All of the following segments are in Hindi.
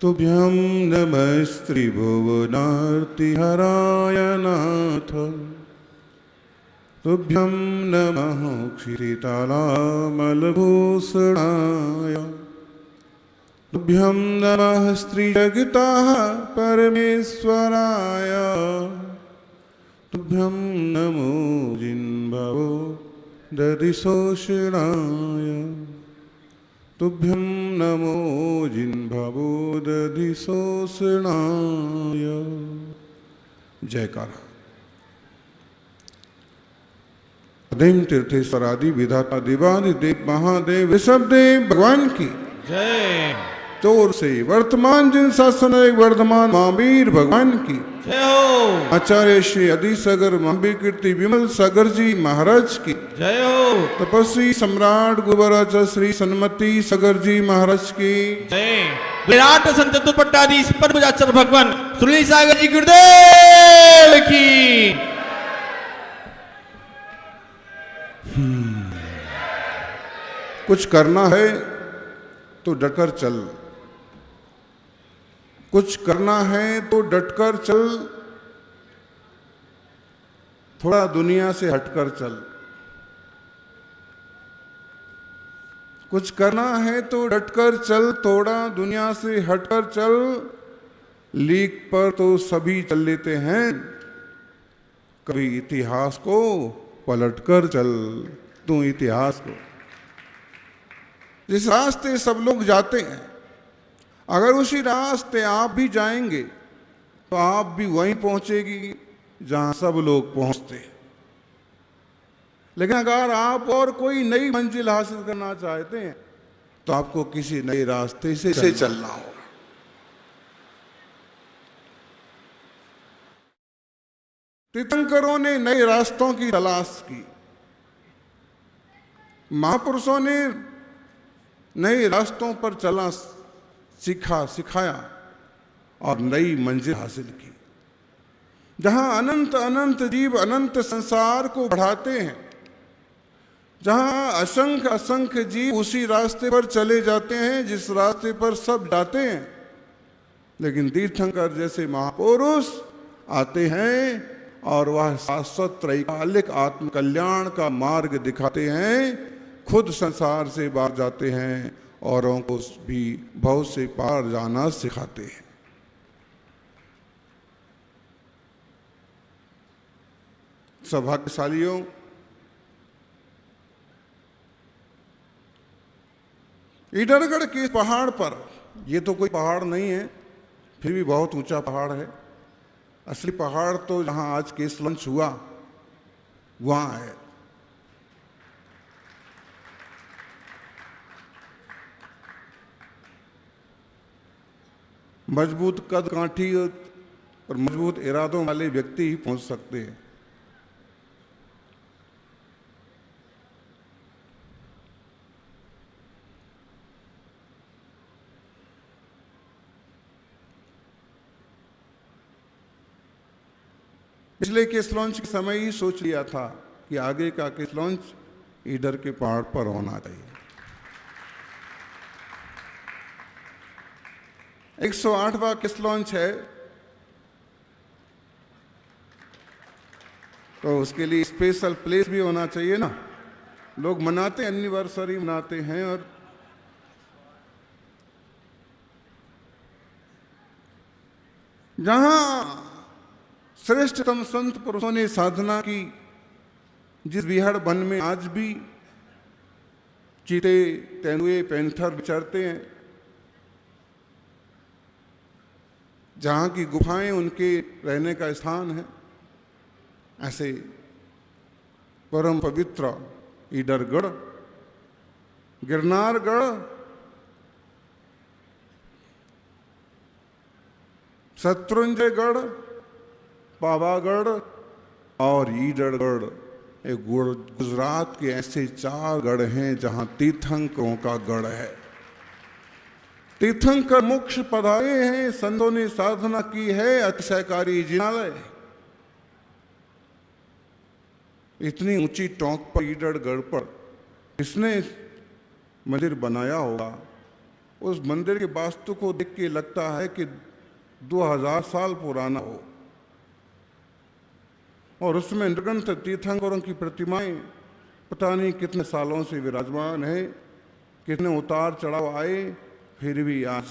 तुभ्यं नमस्त्रिभुवनार्तिहराय नाथ। तुभ्यं नमः क्षितितलामलभूषणाय। तुभ्यं नमः स्त्रीजगतः परमेश्वराय। तुभ्यं नमो जिन्भवो दधिशोषणाय। तुभ्यं नमो जिन्भवो दधिशोषणाय। जयकारा। देव तीर्थेश्वर आदि विधाता देवादिदेव महादेव ऋषभदेव भगवान की जय। चोर से वर्तमान जिन शासन वर्धमान महावीर भगवान की जय हो। आचार्य श्री अधिसागर महावीर कीर्ति विमल सागर जी महाराज की जय हो। तपस्वी सम्राट गुरुवराज श्री सन्मति सागर जी महाराज की जय। विराट संत चतुर्पट्टाधीश परमजाचर भगवान सुनील सागर जी गुरुदेव की। कुछ करना है तो डटकर चल। कुछ करना है तो डटकर चल। थोड़ा दुनिया से हटकर चल। कुछ करना है तो डटकर चल, थोड़ा दुनिया से हटकर चल। लीक पर तो सभी चल लेते हैं, कभी इतिहास को पलटकर चल। तू इतिहास को, जिस रास्ते सब लोग जाते हैं, अगर उसी रास्ते आप भी जाएंगे तो आप भी वहीं पहुंचेगी जहां सब लोग पहुंचते हैं। लेकिन अगर आप और कोई नई मंजिल हासिल करना चाहते हैं तो आपको किसी नए रास्ते से चलना होगा। तीर्थंकरों ने नए रास्तों की तलाश की, महापुरुषों ने नए रास्तों पर चलना सीखा, सिखाया और नई मंजिल हासिल की। जहां अनंत अनंत जीव अनंत संसार को बढ़ाते हैं, जहां असंख्य असंख्य जीव उसी रास्ते पर चले जाते हैं जिस रास्ते पर सब जाते हैं। लेकिन तीर्थंकर जैसे महापुरुष आते हैं और वह शाश्वत त्रैकालिक आत्मकल्याण का मार्ग दिखाते हैं, खुद संसार से बाहर जाते हैं, औरों को भी भव से पार जाना सिखाते हैं। सौभाग्यशालियों, ईडरगढ़ के पहाड़ पर, ये तो कोई पहाड़ नहीं है, फिर भी बहुत ऊंचा पहाड़ है। असली पहाड़ तो जहां आज केस लॉन्च हुआ वहां है। मजबूत कद काठी और मजबूत इरादों वाले व्यक्ति ही पहुंच सकते हैं। पिछले केस लॉन्च के समय ही सोच लिया था कि आगे का केस लॉन्च ईडर के पहाड़ पर होना चाहिए। 108वां केस लॉन्च है, तो उसके लिए स्पेशल प्लेस भी होना चाहिए ना। लोग मनाते हैं, एनिवर्सरी मनाते हैं, और जहां श्रेष्ठतम संत पुरुषों ने साधना की, जिस बिहाड़ वन में आज भी चीते, तेंदुए, पैंथर विचरते हैं, जहाँ की गुफाएं उनके रहने का स्थान है, ऐसे परम पवित्र ईडरगढ़, गिरनारगढ़, शत्रुंजयगढ़, पावागढ़ और ईडरगढ़, गुजरात के ऐसे 4 गढ़ हैं जहां तीर्थंकरों का गढ़ है। तीर्थंकर मोक्ष पधारे हैं, संतों ने साधना की है, अतिशयकारी जिनालय। इतनी ऊंची टोंक पर ईडरगढ़ पर किसने मंदिर बनाया होगा उस मंदिर के वास्तु को देख के लगता है कि 2000 साल पुराना हो, और उसमें निर्गंथ तीर्थंकरों की प्रतिमाएं पता नहीं कितने सालों से विराजमान है, कितने उतार चढ़ाव आए, फिर भी आज।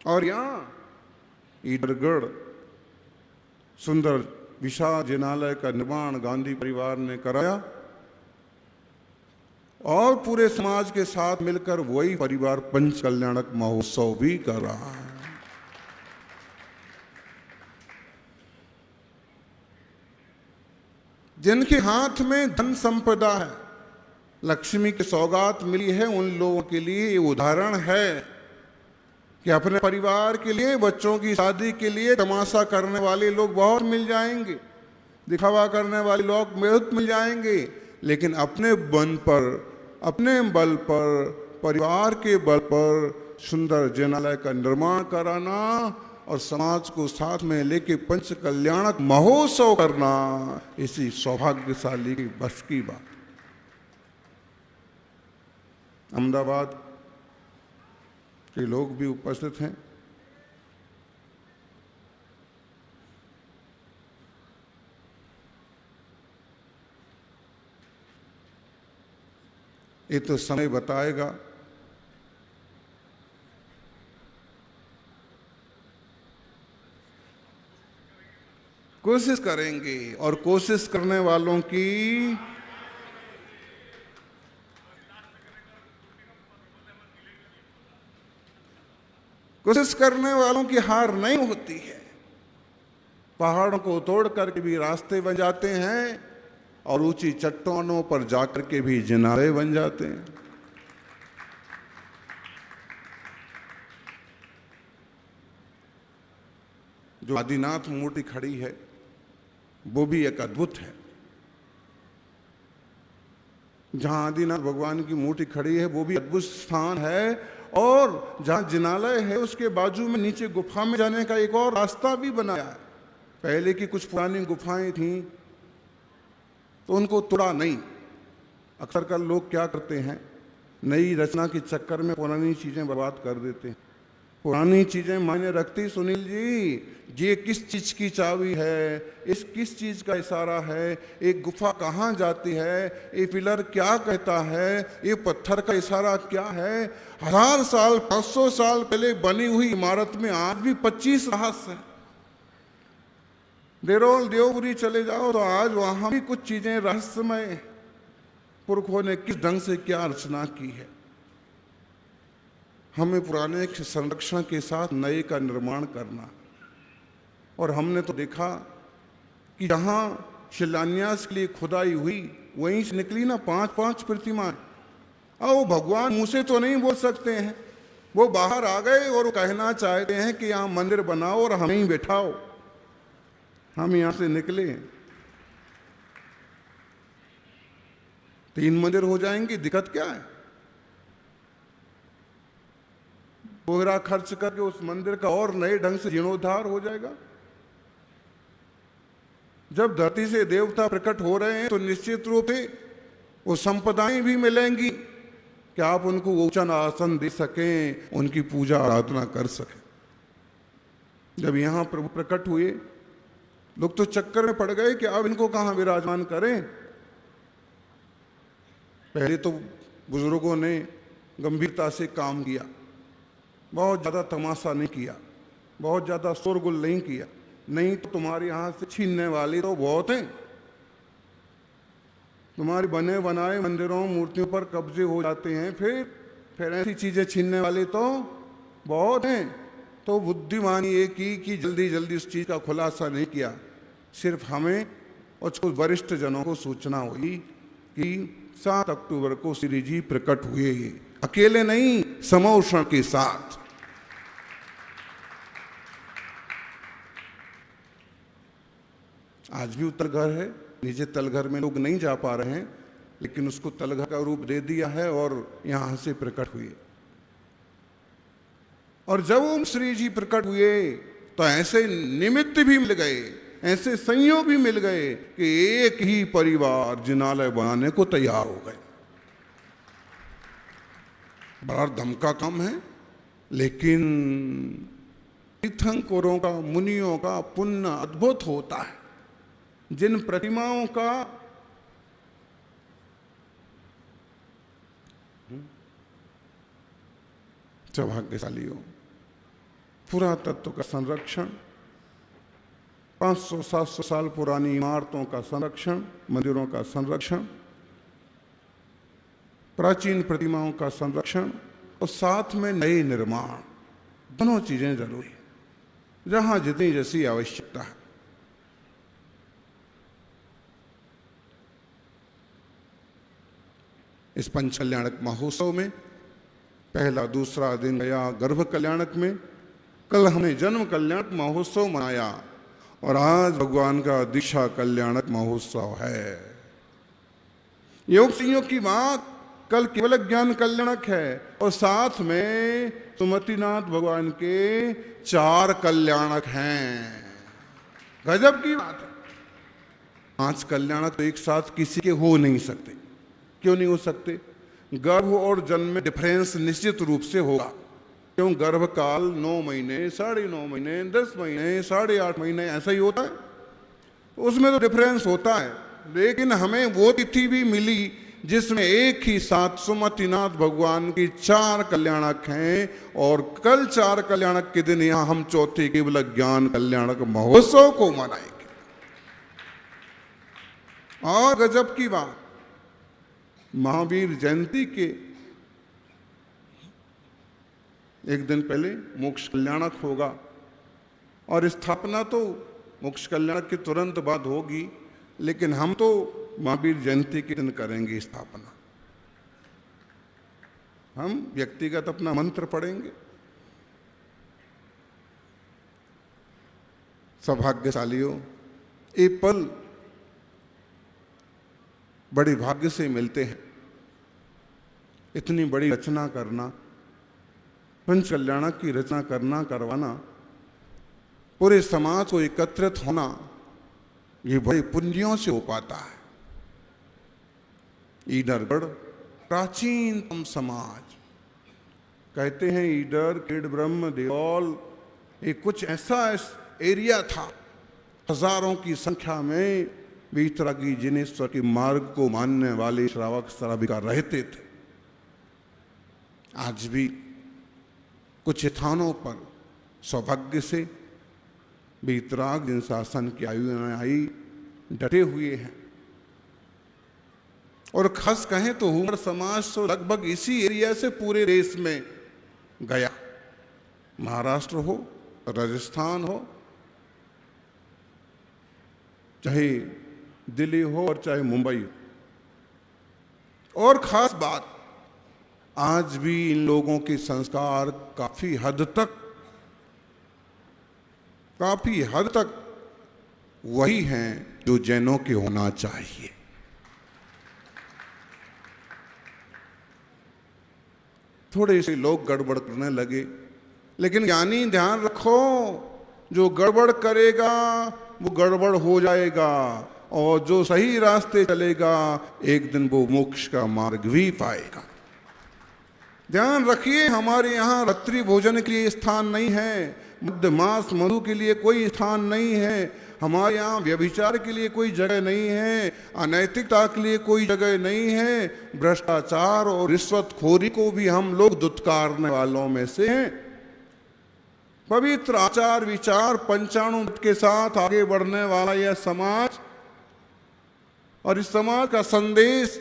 और यहाँ ईडरगढ़ सुंदर विशाल जिनालय का निर्माण गांधी परिवार ने कराया, और पूरे समाज के साथ मिलकर वही परिवार पंच कल्याणक महोत्सव भी कर रहा है। जिनके हाथ में धन संपदा है, लक्ष्मी की सौगात मिली है, उन लोगों के लिए ये उदाहरण है कि अपने परिवार के लिए, बच्चों की शादी के लिए तमाशा करने वाले लोग बहुत मिल जाएंगे, दिखावा करने वाले लोग बहुत मिल जाएंगे, लेकिन अपने बल पर, अपने बल पर, परिवार के बल पर सुंदर जिनालय का निर्माण कराना और समाज को साथ में लेके पंच कल्याणक महोत्सव करना, इसी सौभाग्यशाली की बस की बात। अहमदाबाद के लोग भी उपस्थित हैं। ये तो समय बताएगा। कोशिश करेंगे, और कोशिश करने वालों की हार नहीं होती है। पहाड़ों को तोड़ करके भी रास्ते बन जाते हैं, और ऊंची चट्टानों पर जाकर के भी जिनारे बन जाते हैं। जो आदिनाथ मूर्ति खड़ी है वो भी एक अद्भुत है। जहां आदिनाथ भगवान की मूर्ति खड़ी है वो भी अद्भुत स्थान है, और जहां जिनालय है उसके बाजू में नीचे गुफा में जाने का एक और रास्ता भी बनाया है। पहले की कुछ पुरानी गुफाएं थीं तो उनको तोड़ा नहीं। अक्सर कर लोग क्या करते हैं, नई रचना के चक्कर में पुरानी चीजें बर्बाद कर देते हैं। पुरानी चीजें मायने रखती। सुनील जी, ये किस चीज की चाबी है, इस किस चीज का इशारा है, एक गुफा कहाँ जाती है, ये पिलर क्या कहता है, ये पत्थर का इशारा क्या है। 1000 साल 500 साल पहले बनी हुई इमारत में आज भी 25 रहस्य है। देरोल देवपुरी चले जाओ तो आज वहां भी कुछ चीजें रहस्यमय, पुरखों ने किस ढंग से क्या रचना की है। हमें पुराने के संरक्षण के साथ नए का निर्माण करना। और हमने तो देखा कि जहां शिलान्यास के लिए खुदाई हुई वहीं से निकली ना 5-5 प्रतिमाएं। अब वो भगवान मुंह से तो नहीं बोल सकते हैं, वो बाहर आ गए और वो कहना चाहते हैं कि यहाँ मंदिर बनाओ और हमें ही बैठाओ। हम यहां से निकले 3 मंदिर हो जाएंगे, दिक्कत क्या है। पूरा खर्च करके उस मंदिर का और नए ढंग से जीर्णोद्धार हो जाएगा। जब धरती से देवता प्रकट हो रहे हैं तो निश्चित रूप से वो संपदाएं भी मिलेंगी कि आप उनको ऊंचा आसन दे सकें, उनकी पूजा आराधना कर सकें। जब यहां प्रभु प्रकट हुए, लोग तो चक्कर में पड़ गए कि अब इनको कहां विराजमान करें। पहले तो बुजुर्गों ने गंभीरता से काम किया, बहुत ज्यादा तमाशा नहीं किया, बहुत ज्यादा शोरगुल नहीं किया। नहीं तो तुम्हारे यहां से छीनने वाले तो बहुत हैं। तुम्हारे बने बनाए मंदिरों मूर्तियों पर कब्जे हो जाते हैं, फिर ऐसी चीजें छीनने वाले तो बहुत हैं। तो बुद्धिमानी ये की कि जल्दी जल्दी उस चीज का खुलासा नहीं किया। सिर्फ हमें और कुछ वरिष्ठ जनों को सूचना हुई कि 7 अक्टूबर को श्री जी प्रकट हुए, अकेले नहीं, समोषण के साथ। आज भी तलघर है, नीचे तलघर में लोग नहीं जा पा रहे हैं, लेकिन उसको तलघर का रूप दे दिया है और यहां से प्रकट हुए। और जब ओम श्री जी प्रकट हुए तो ऐसे निमित्त भी मिल गए, ऐसे संयोग भी मिल गए कि एक ही परिवार जिनालय बनाने को तैयार हो गए। बड़ा धमका काम है, लेकिन तीर्थंकरों का, मुनियों का पुण्य अद्भुत होता है। जिन प्रतिमाओं का सौभाग्यशाली हो, पुरातत्व का संरक्षण, 500-700 साल पुरानी इमारतों का संरक्षण, मंदिरों का संरक्षण, प्राचीन प्रतिमाओं का संरक्षण और साथ में नए निर्माण, दोनों चीजें जरूरी, जहां जितनी जैसी आवश्यकता है। इस पंच कल्याणक महोत्सव में पहला दूसरा दिन गया गर्भ कल्याणक में। कल हमने जन्म कल्याणक महोत्सव मनाया और आज भगवान का दीक्षा कल्याणक महोत्सव है। योग संयोग की बात, कल केवल ज्ञान कल्याणक है और साथ में सुमतिनाथ भगवान के 4 कल्याणक हैं। गजब की बात है। 5 कल्याणक तो एक साथ किसी के हो नहीं सकते। क्यों नहीं हो सकते? गर्भ और जन्म में डिफरेंस निश्चित रूप से होगा। क्यों? गर्भ काल 9 महीने, 9.5 महीने, 10 महीने, 8.5 महीने ऐसा ही होता है, उसमें तो डिफरेंस होता है। लेकिन हमें वो तिथि भी मिली जिसमें एक ही साथ सुमतिनाथ भगवान की 4 कल्याणक हैं और कल 4 कल्याणक के दिन यहां हम चौथे केवल ज्ञान कल्याणक महोत्सव को मनाएंगे। और गजब की बात, महावीर जयंती के एक दिन पहले मोक्ष कल्याणक होगा और स्थापना तो मोक्ष कल्याणक के तुरंत बाद होगी, लेकिन हम तो महावीर जयंती के दिन करेंगे स्थापना। हम व्यक्तिगत अपना मंत्र पढ़ेंगे। सौभाग्यशालियों, ये पल बड़े भाग्य से मिलते हैं। इतनी बड़ी रचना करना, पंच कल्याणक की रचना करना, करवाना, पूरे समाज को एकत्रित होना, ये बड़े पुण्यों से हो पाता है। ईडरगढ़ प्राचीनतम समाज, कहते हैं ईडर, केड ब्रह्म, देवल, ये कुछ ऐसा एरिया था, हजारों की संख्या में वीतरागी जिनेश्वर के मार्ग को मानने वाले श्रावक श्राविका रहते थे। आज भी कुछ स्थानों पर सौभाग्य से वीतराग जिन शासन की आयु में आई डटे हुए हैं। और खास कहें तो हुमर समाज तो लगभग इसी एरिया से पूरे देश में गया। महाराष्ट्र हो, राजस्थान हो, चाहे दिल्ली हो और चाहे मुंबई हो। और खास बात, आज भी इन लोगों के संस्कार काफी हद तक वही हैं जो जैनों के होना चाहिए। थोड़े से लोग गड़बड़ करने लगे, लेकिन ज्ञानी ध्यान रखो, जो गड़बड़ करेगा वो गड़बड़ हो जाएगा और जो सही रास्ते चलेगा एक दिन वो मोक्ष का मार्ग भी पाएगा। ध्यान रखिए, हमारे यहाँ रात्रि भोजन के लिए स्थान नहीं है, मध्य मास मधु के लिए कोई स्थान नहीं है, हमारे यहाँ व्यभिचार के लिए कोई जगह नहीं है, अनैतिकता के लिए कोई जगह नहीं है। भ्रष्टाचार और रिश्वतखोरी को भी हम लोग दुत्कारने वालों में से हैं। पवित्र आचार विचार पंचाणुमत के साथ आगे बढ़ने वाला यह समाज, और इस समाज का संदेश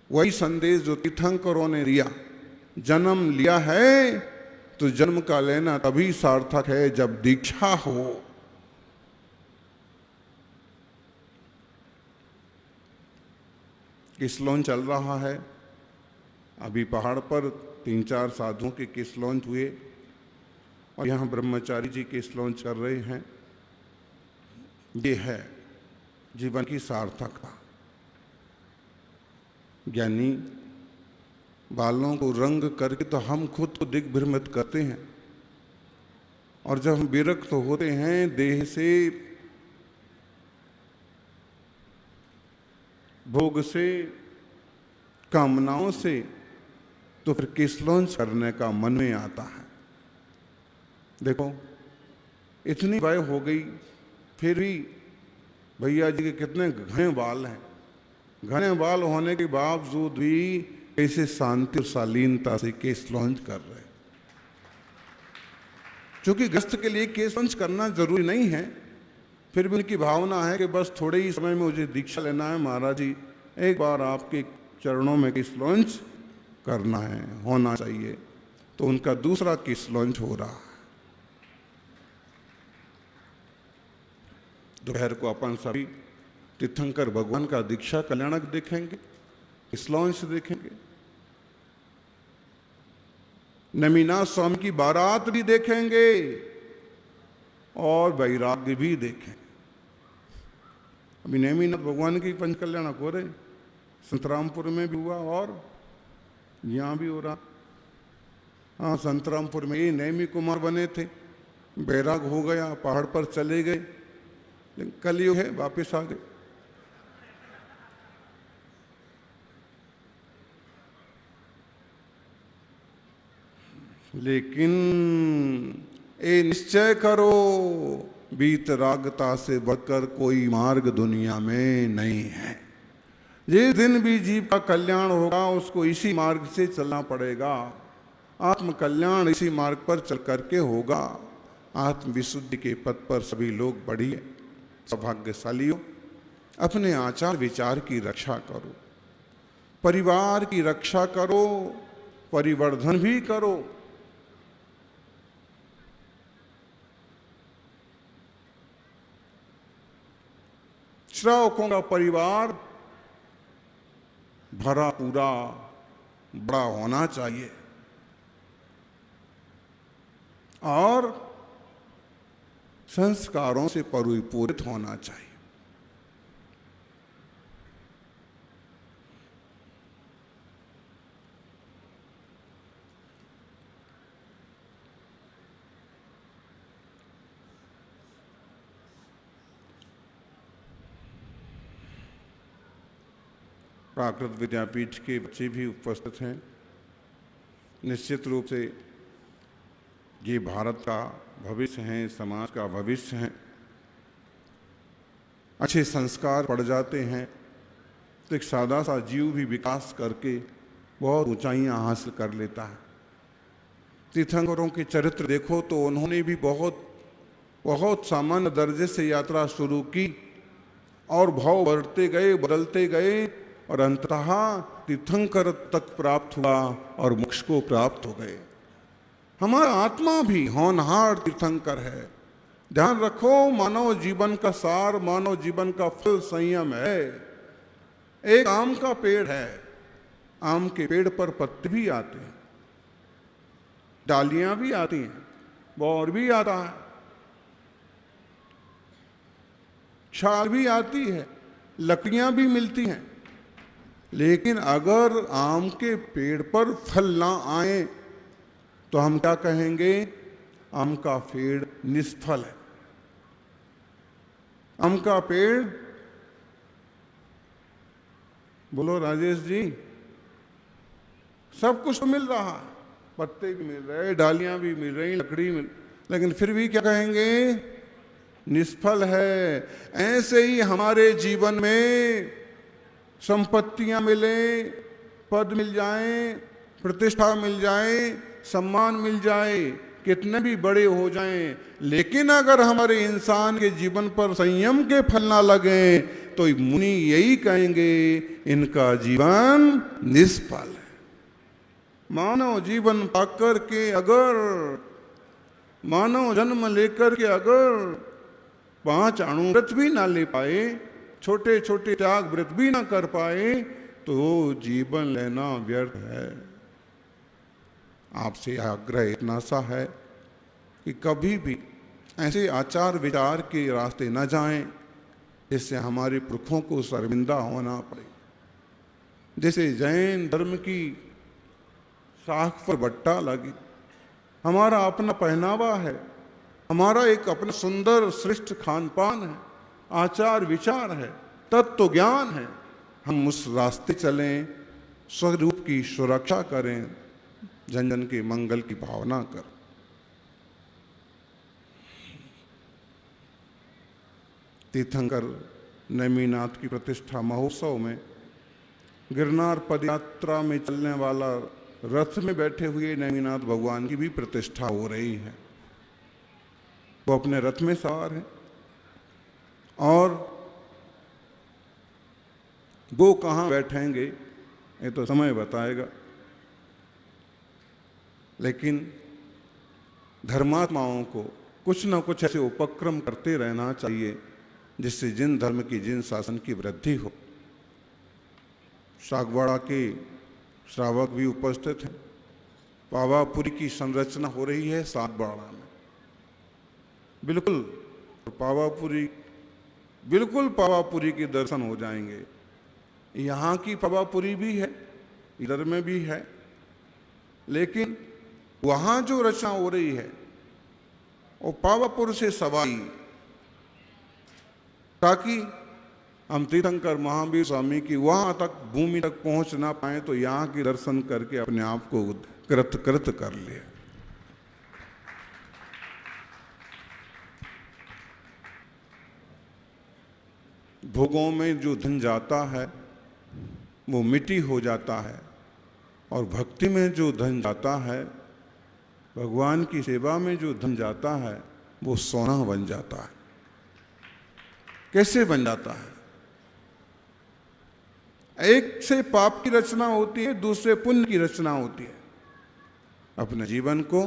वही संदेश जो तीर्थंकरों ने दिया। जन्म लिया है तो जन्म का लेना तभी सार्थक है जब दीक्षा हो। किसलौन चल रहा है, अभी पहाड़ पर 3-4 साधुओं के किसलौन हुए और यहाँ ब्रह्मचारी जी किसलौन कर रहे हैं। ये है जीवन की सार्थकता। ज्ञानी बालों को रंग करके तो हम खुद को दिग्भ्रमित करते हैं, और जब हम विरक्त होते हैं देह से, भोग से, कामनाओं से, तो फिर किस लॉन्च करने का मन में आता है। देखो इतनी वय हो गई, फिर भी भैया जी के कितने घने बाल हैं। घने बाल होने के बावजूद भी कैसे शांति और शालीनता से केस लॉन्च कर रहे। क्योंकि गृहस्थ के लिए केस लॉन्च करना जरूरी नहीं है, फिर भी उनकी भावना है कि बस थोड़े ही समय में मुझे दीक्षा लेना है, महाराज जी एक बार आपके चरणों में केस लॉन्च करना है, होना चाहिए। तो उनका दूसरा केस लॉन्च हो रहा है। दोपहर को अपन सभी तीर्थंकर भगवान का दीक्षा कल्याणक देखेंगे, केस लॉन्च देखेंगे, नमीनाथ स्वामी की बारात भी देखेंगे और वैराग्य भी देखेंगे। अभी नेमीनाथ भगवान की पंच कल्याणक हो रहे, संतरामपुर में भी हुआ और यहाँ भी हो रहा। हाँ, संतरामपुर में ये नेमी कुमार बने थे, बैराग हो गया, पहाड़ पर चले गए, लेकिन कलयुग है वापिस आ गए। लेकिन ये निश्चय करो, बीत रागता से बढ़कर कोई मार्ग दुनिया में नहीं है। जिस दिन भी जीव का कल्याण होगा उसको इसी मार्ग से चलना पड़ेगा। आत्म कल्याण इसी मार्ग पर चल करके होगा। आत्म विशुद्धि के पथ पर सभी लोग बढ़िए। सौभाग्यशालियों, अपने आचार विचार की रक्षा करो, परिवार की रक्षा करो, परिवर्धन भी करो। श्रावकों का परिवार भरा पूरा बड़ा होना चाहिए और संस्कारों से परिपूरित होना चाहिए। प्राकृत विद्यापीठ के बच्चे भी उपस्थित हैं। निश्चित रूप से ये भारत का भविष्य हैं, समाज का भविष्य हैं। अच्छे संस्कार पड़ जाते हैं तो एक सादा सा जीव भी विकास करके बहुत ऊंचाइयां हासिल कर लेता है। तीर्थंकरों के चरित्र देखो तो उन्होंने भी बहुत सामान्य दर्जे से यात्रा शुरू की और भाव बढ़ते गए, बदलते गए और अंततः तीर्थंकर तक प्राप्त हुआ और मोक्ष को प्राप्त हो गए। हमारा आत्मा भी होनहार तीर्थंकर है। ध्यान रखो, मानव जीवन का सार, मानव जीवन का फल संयम है। एक आम का पेड़ है, आम के पेड़ पर पत्ते भी आते हैं, डालियां भी आती हैं, बौर भी आता है, छाल भी आती है, लकड़ियां भी मिलती हैं। लेकिन अगर आम के पेड़ पर फल ना आए तो हम क्या कहेंगे? आम का पेड़ निष्फल है। आम का पेड़, बोलो राजेश जी, सब कुछ तो मिल रहा है, पत्ते भी मिल रहे, डालियां भी मिल रही, लकड़ी मिल, लेकिन फिर भी क्या कहेंगे? निष्फल है। ऐसे ही हमारे जीवन में संपत्तियां मिले, पद मिल जाए, प्रतिष्ठा मिल जाए, सम्मान मिल जाए, कितने भी बड़े हो जाएं, लेकिन अगर हमारे इंसान के जीवन पर संयम के फल ना लगे तो मुनि यही कहेंगे इनका जीवन निष्फल है। मानव जीवन पाकर के अगर, मानव जन्म लेकर के अगर 5 अणु व्रत भी ना ले पाए, छोटे छोटे त्याग व्रत भी ना कर पाए, तो जीवन लेना व्यर्थ है। आपसे आग्रह इतना सा है कि कभी भी ऐसे आचार विचार के रास्ते न जाएं जिससे हमारे पुरखों को शर्मिंदा होना पड़े। जैसे जैन धर्म की साख पर बट्टा लगी, हमारा अपना पहनावा है, हमारा एक अपना सुंदर श्रेष्ठ खान पान है, आचार विचार है, तत्व ज्ञान है। हम उस रास्ते चलें, स्वरूप की सुरक्षा करें, जन जन के मंगल की भावना कर। तीर्थंकर नेमिनाथ की प्रतिष्ठा महोत्सव में गिरनार पदयात्रा में चलने वाला रथ में बैठे हुए नेमिनाथ भगवान की भी प्रतिष्ठा हो रही है। वो अपने रथ में सवार हैं और वो कहाँ बैठेंगे ये तो समय बताएगा, लेकिन धर्मात्माओं को कुछ न कुछ ऐसे उपक्रम करते रहना चाहिए जिससे जिन धर्म की जिन शासन की वृद्धि हो। सागवाड़ा के श्रावक भी उपस्थित हैं। पावापुरी की संरचना हो रही है सागवाड़ा में, बिल्कुल पावापुरी के दर्शन हो जाएंगे। यहाँ की पावापुरी भी है, इधर में भी है, लेकिन वहाँ जो रचना हो रही है वो पावापुर से सवाई, ताकि हम तीर्थंकर महावीर स्वामी की वहां तक भूमि तक पहुंच ना पाए तो यहाँ के दर्शन करके अपने आप को कृत कर ले। भोगों में जो धन जाता है वो मिट्टी हो जाता है, और भक्ति में जो धन जाता है, भगवान की सेवा में जो धन जाता है, वो सोना बन जाता है। कैसे बन जाता है? एक से पाप की रचना होती है, दूसरे पुण्य की रचना होती है। अपने जीवन को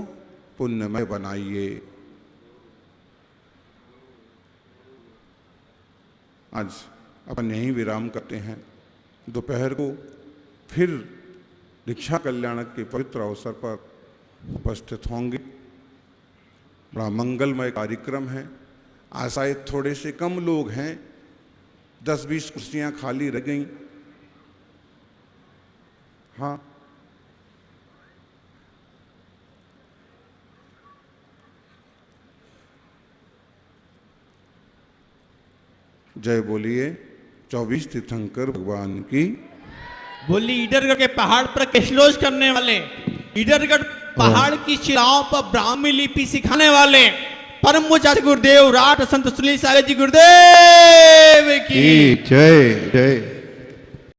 पुण्यमय बनाइए। आज अपन यहीं विराम करते हैं। दोपहर को फिर दीक्षा कल्याणक के पवित्र अवसर पर उपस्थित होंगे। बड़ा मंगलमय कार्यक्रम है। आज शायद थोड़े से कम लोग हैं, 10-20 कुर्सियां खाली रह गई। हाँ, जय बोलिए 24 तीर्थंकर भगवान की। बोली ईडरगढ़ के पहाड़ पर कैशलोज करने वाले, ईडरगढ़ पहाड़ की शिलाओं पर ब्राह्मी लिपि सिखाने वाले परम पूज्य गुरुदेव राठ संत सुनील सागर जी गुरुदेव की जय जय।